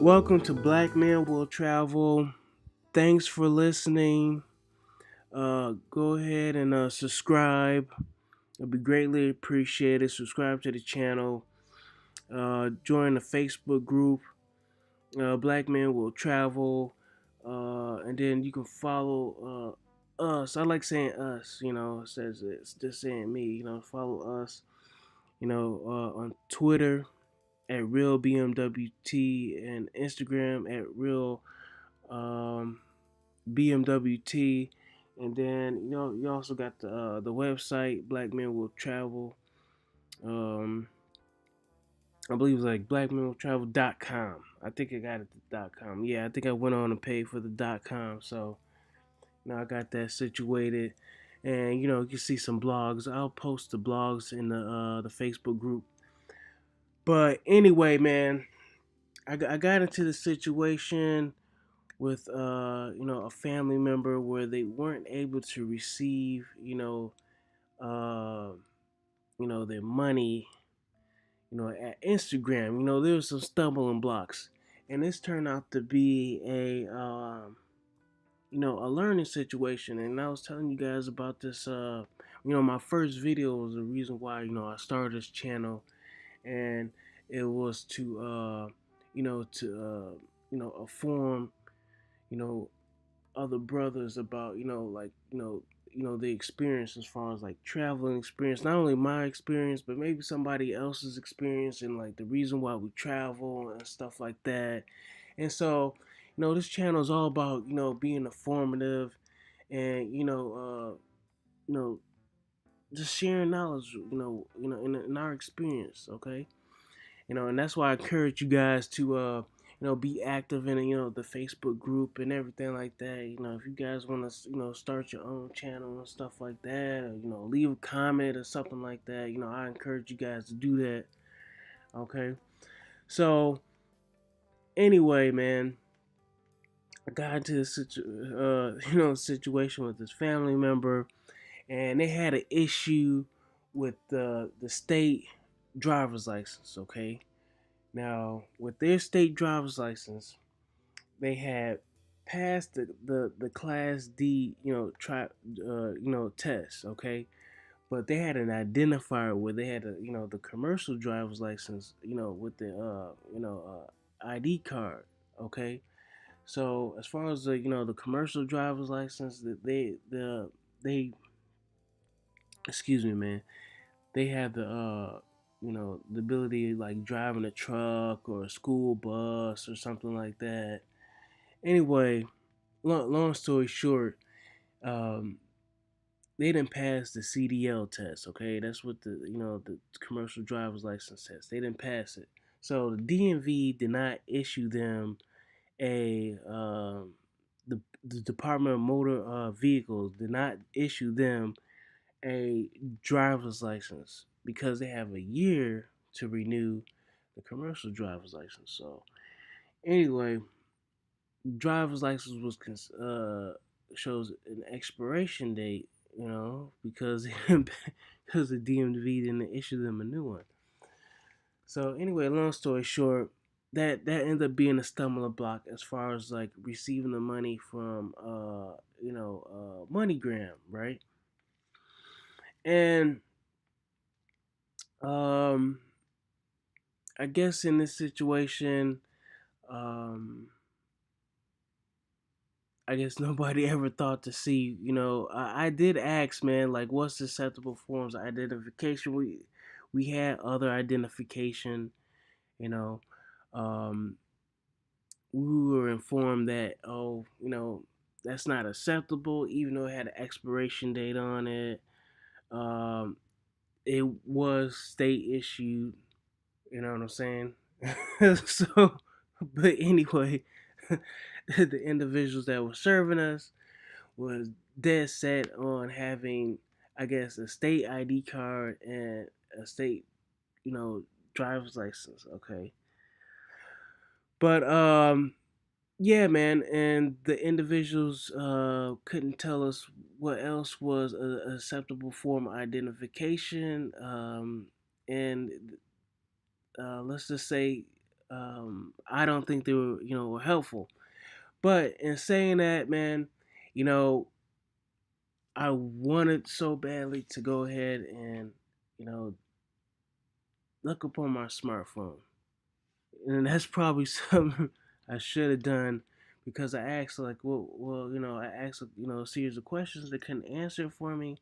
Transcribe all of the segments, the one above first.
Welcome to Black Men Will Travel. Thanks for listening. Go ahead and subscribe. It'll be greatly appreciated. Subscribe to the channel. Join the Facebook group. Black Men Will Travel. And then you can follow us. I like saying us. It says it's just saying me. Follow us. On Twitter at Real BMWT and Instagram at Real BMWT, and then you also got the website Black Men Will Travel. Um, I believe it was like blackmenwilltravel.com. I think I got it to .com. Yeah, I think I went on and paid for the .com. So now I got that situated, and you can see some blogs. I'll post the blogs in the Facebook group. But anyway, man, I got into the situation with a family member where they weren't able to receive uh their money at Instagram. There was some stumbling blocks, and this turned out to be a learning situation. And I was telling you guys about this. My first video was the reason why I started this channel, and it was to inform you know other brothers about the experience, as far as like traveling experience, not only my experience but maybe somebody else's experience, and like the reason why we travel and stuff like that. And so this channel is all about being informative, and just sharing knowledge, in our experience. Okay. And that's why I encourage you guys to be active in the Facebook group and everything like that. If you guys want to start your own channel and stuff like that, or leave a comment or something like that, I encourage you guys to do that. Okay. So anyway, man, I got into this situation with this family member, and they had an issue with the state driver's license. Okay. Now, with their state driver's license, they had passed the Class D, test, okay? But they had an identifier where they had the commercial driver's license, with the ID card, okay? So as far as the commercial driver's license, that they excuse me, man, they had the ability to like driving a truck or a school bus or something like that. Anyway, long story short, um, they didn't pass the CDL test. Okay, that's what the commercial driver's license test. They didn't pass it, so the DMV did not issue them a the Department of Motor Vehicles did not issue them a driver's license because they have a year to renew the commercial driver's license. So anyway, driver's license was shows an expiration date, because because the DMV didn't issue them a new one. So anyway, long story short, that ended up being a stumbling block as far as like receiving the money from MoneyGram, right? And um I guess in this situation, um I guess nobody ever thought to see. I did ask, man, like, what's acceptable forms of identification? We had other identification. You know, um, we were informed that, that's not acceptable, even though it had an expiration date on it. Um, it was state issued. You know what I'm saying? So, but anyway, the individuals that were serving us was dead set on having, I guess, a state ID card and a state, you know, driver's license. Okay, but yeah, man, and the individuals couldn't tell us what else was a acceptable form of identification, and let's just say. I don't think they were, were helpful. But in saying that, man, you know, I wanted so badly to go ahead and, you know, look upon my smartphone. And that's probably something I should have done because I asked like, I asked, a series of questions they couldn't answer for me.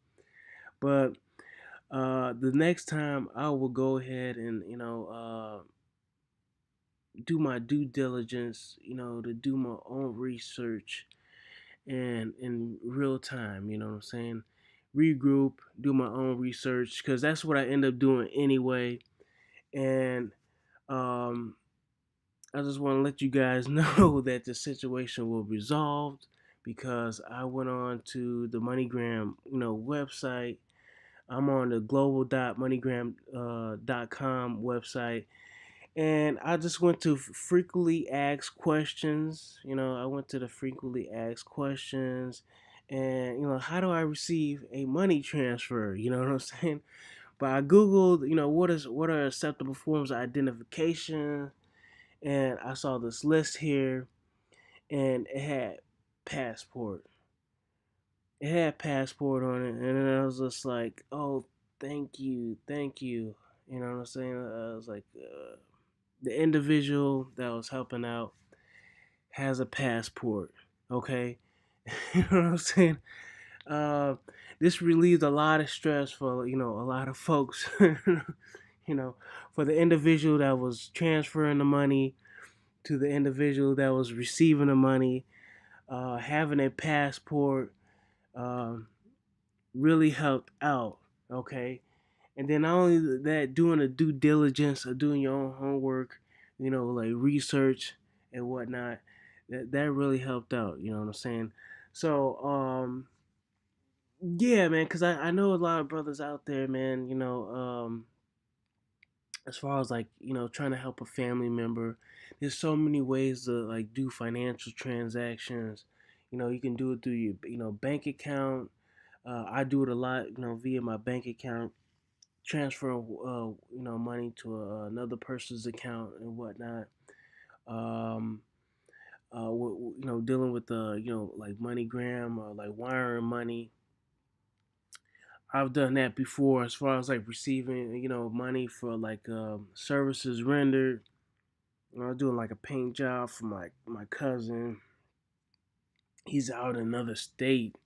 But the next time I will go ahead and, do my due diligence, to do my own research and in real time, you know what I'm saying? Regroup, do my own research because that's what I end up doing anyway. And um, I just want to let you guys know that the situation will be resolved because I went on to the MoneyGram, website. I'm on the global.moneygram.com website, and I just went to frequently asked questions. I went to the frequently asked questions, and how do I receive a money transfer? You know what I'm saying? But I googled, what are acceptable forms of identification, and I saw this list here, and it had passport. It had passport on it, and then I was just like, oh, thank you, thank you. You know what I'm saying? I was like, the individual that was helping out has a passport. Okay, you know what I'm saying? Uh, this relieved a lot of stress for a lot of folks. For the individual that was transferring the money to the individual that was receiving the money, having a passport um, really helped out. Okay, and then not only that, doing a due diligence or doing your own homework, like research and whatnot, that really helped out. You know what I'm saying? So yeah, man, because I know a lot of brothers out there, man. As far as like trying to help a family member, there's so many ways to like do financial transactions. You can do it through your bank account. I do it a lot, via my bank account, transfer money to another person's account and whatnot. Um, dealing with the like MoneyGram or like wiring money. I've done that before as far as like receiving money for like services rendered. I was doing like a paint job for my cousin. He's out in another state.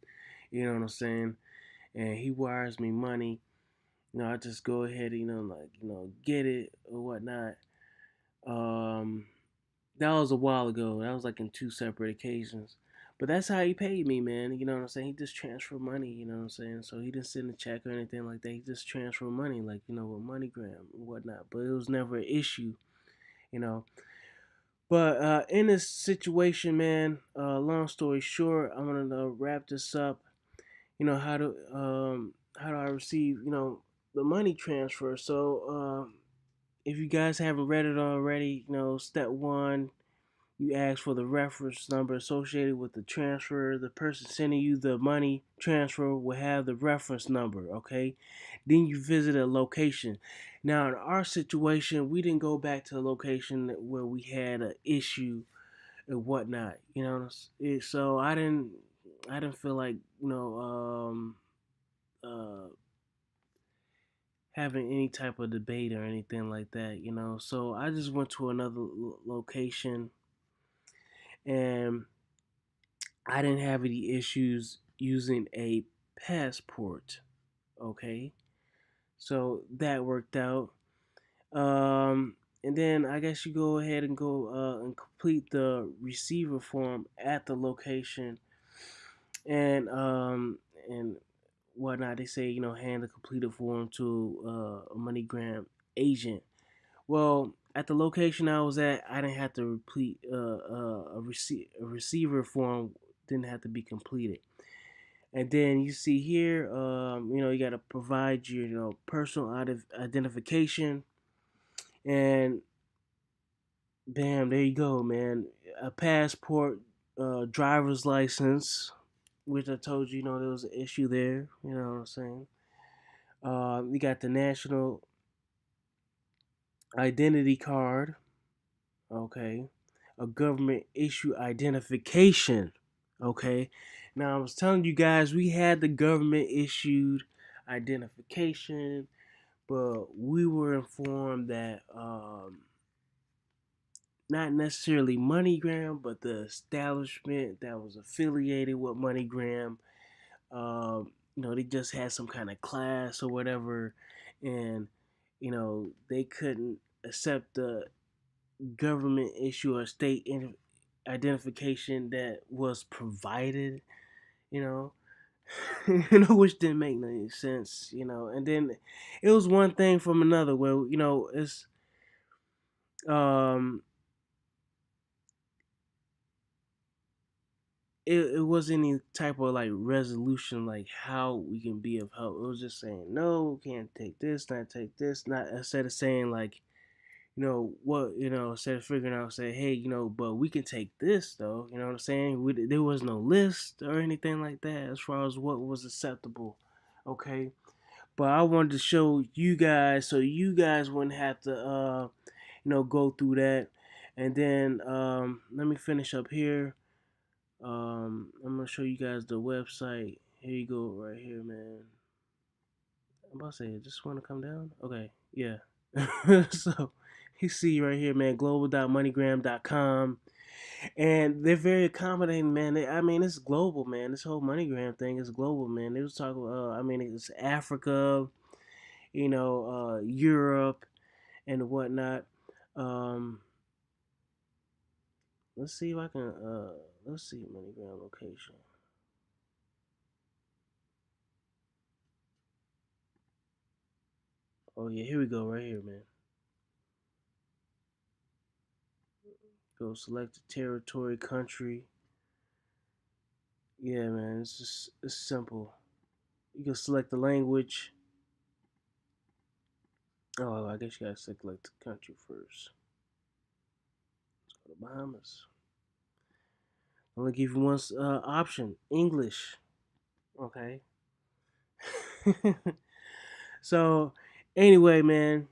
You know what I'm saying? And he wires me money. I just go ahead, get it or whatnot. Um, that was a while ago. That was like in two separate occasions. But that's how he paid me, man. You know what I'm saying? He just transferred money, you know what I'm saying? So he didn't send a check or anything like that. He just transferred money, like, with MoneyGram and whatnot. But it was never an issue, you know. But in this situation, man, long story short, I'm gonna wrap this up. How do I receive the money transfer? So if you guys haven't read it already, step one, you ask for the reference number associated with the transfer. The person sending you the money transfer will have the reference number, okay? Then you visit a location. Now, in our situation, we didn't go back to a location where we had an issue and whatnot, so I didn't feel like, having any type of debate or anything like that. So I just went to another location, and I didn't have any issues using a passport. Okay, so that worked out. And then I guess you go ahead and go and complete the receiver form at the location, and whatnot. They say hand the completed form to a MoneyGram agent. Well, at the location I was at, I didn't have to complete a receiver form. Didn't have to be completed. And then you see here, you got to provide your, personal identification, and bam, there you go, man. A passport, driver's license, which I told you, there was an issue there. You know what I'm saying? You got the national identity card, Okay, a government issue identification. Okay, now I was telling you guys we had the government issued identification, but we were informed that not necessarily MoneyGram, but the establishment that was affiliated with MoneyGram, they just had some kind of class or whatever, and they couldn't accept the government issue or state identification that was provided, you know, which didn't make any sense, and then it was one thing from another where, it's, um, it wasn't any type of like resolution, like how we can be of help. It was just saying, no, can't take this, not take this, not instead of saying like, what, instead of figuring out, say, hey, but we can take this though, you know what I'm saying? There was no list or anything like that as far as what was acceptable, okay? But I wanted to show you guys so you guys wouldn't have to, go through that. And then let me finish up here. I'm gonna show you guys the website. Here you go, right here, man. I'm about to say, just want to come down. Okay, yeah. So you see right here, man, global.moneygram.com, and they're very accommodating, man. I mean, it's global, man. This whole MoneyGram thing is global, man. They was talking, I mean, it's Africa, Europe and whatnot. Um, let's see if I can. Let's see MoneyGram location. Oh yeah, here we go, right here, man. Go select the territory, country. Yeah, man, it's simple. You can select the language. Oh, I guess you gotta select the country first. Let's go to Bahamas. I'm gonna give you one option: English. Okay. So, anyway, man,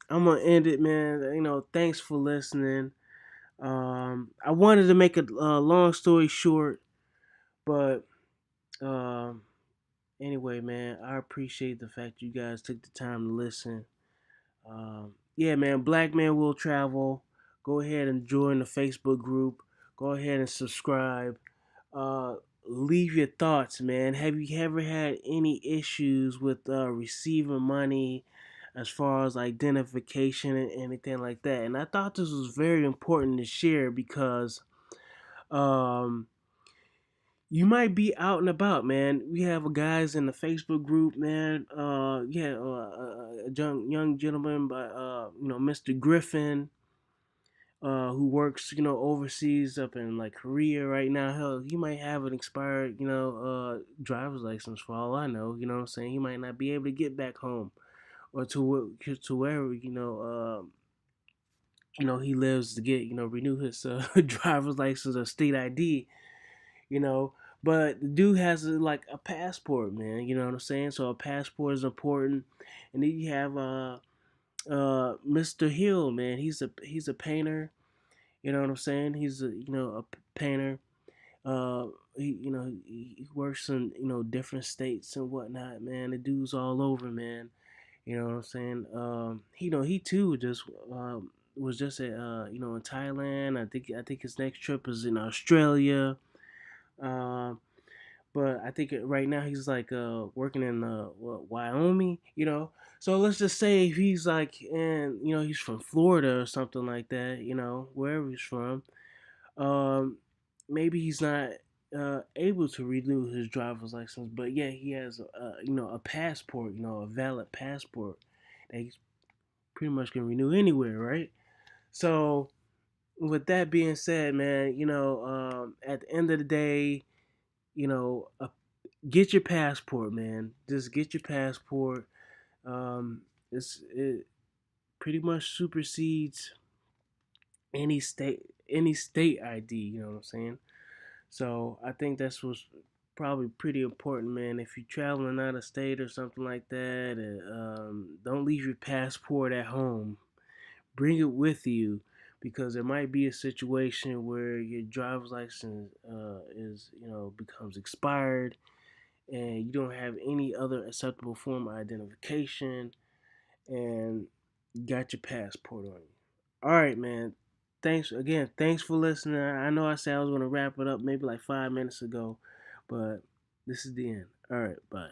I'm gonna end it, man. Thanks for listening. I wanted to make a long story short, but um, anyway, man, I appreciate the fact you guys took the time to listen. Yeah, man, Black Man Will Travel. Go ahead and join the Facebook group. Go ahead and subscribe. Uh, Leave your thoughts, man. Have you ever had any issues with receiving money as far as identification and anything like that? And I thought this was very important to share because um, you might be out and about, man. We have a guys in the Facebook group, man. A young gentleman by Mr. Griffin, who works overseas up in like Korea right now. Hell, he might have an expired driver's license for all I know. You know what I'm saying? He might not be able to get back home or to wherever he lives to get renew his driver's license or state ID, you know. But the dude has like a passport, man. You know what I'm saying? So a passport is important. And then you have Mr. Hill, man. He's a painter. You know what I'm saying? He's a painter. He works in different states and whatnot, man. The dude's all over, man. You know what I'm saying? He too just was just at in Thailand. I think his next trip is in Australia. Um, but I think right now he's like working in Wyoming, So let's just say if he's like in he's from Florida or something like that, wherever he's from. Um, Maybe he's not able to renew his driver's license, but yeah, he has a passport, a valid passport that he's pretty much can renew anywhere, right? So with that being said, man, at the end of the day, you know, a get your passport, man. Just get your passport. It pretty much supersedes any state ID. You know what I'm saying? So I think that's what's probably pretty important, man. If you're traveling out of state or something like that, don't leave your passport at home. Bring it with you. because there might be a situation where your driver's license is becomes expired and you don't have any other acceptable form of identification and you got your passport on you. All right, man. Thanks again. Thanks for listening. I know I said I was going to wrap it up maybe like 5 minutes ago, but this is the end. All right, bye.